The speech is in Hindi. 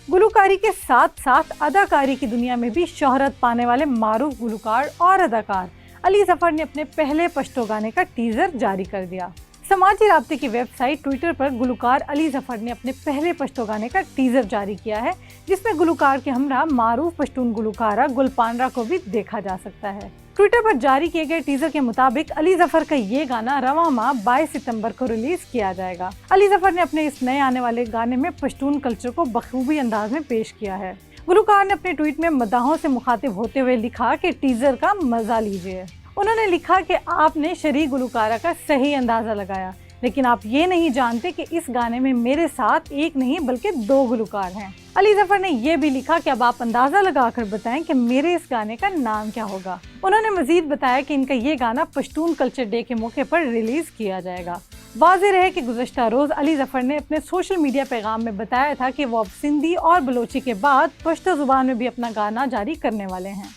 गुलकारी के साथ साथ अदाकारी की दुनिया में भी शोहरत पाने वाले मारूफ गुलकार और अदाकार अली जफर ने अपने पहले पश्तो गाने का टीजर जारी कर दिया। समाजी राब्ते की वेबसाइट ट्विटर पर गुलकार अली जफर ने अपने पहले पश्तो गाने का टीजर जारी किया है, जिसमें गुलकार के हमरा मारूफ पश्तून गुलकारा गुलपानरा को भी देखा जा सकता है। ट्विटर पर जारी किए गए टीजर के मुताबिक अली जफर का ये गाना रवां माह 22 सितंबर को रिलीज किया जाएगा। अली जफर ने अपने इस नए आने वाले गाने में पश्तून कल्चर को बखूबी अंदाज में पेश किया है। गुलकार ने अपने ट्वीट में मदाहों से मुखातिब होते हुए लिखा कि टीजर का मजा लीजिए। उन्होंने लिखा कि आपने शरीक गुलकारा का सही अंदाजा लगाया, लेकिन आप ये नहीं जानते कि इस गाने में मेरे साथ एक नहीं बल्कि 2 गुलकार हैं। अली जफर ने यह भी लिखा कि अब आप अंदाजा लगाकर बताएं कि मेरे इस गाने का नाम क्या होगा। उन्होंने मजीद बताया कि इनका ये गाना पश्तून कल्चर डे के मौके पर रिलीज किया जाएगा। वाज़ेह रहे कि गुज़श्ता रोज़ अली जफर ने अपने सोशल मीडिया पैगाम में बताया था कि वो अब सिंधी और बलोची के बाद पश्तो जुबान में भी अपना गाना जारी करने वाले हैं।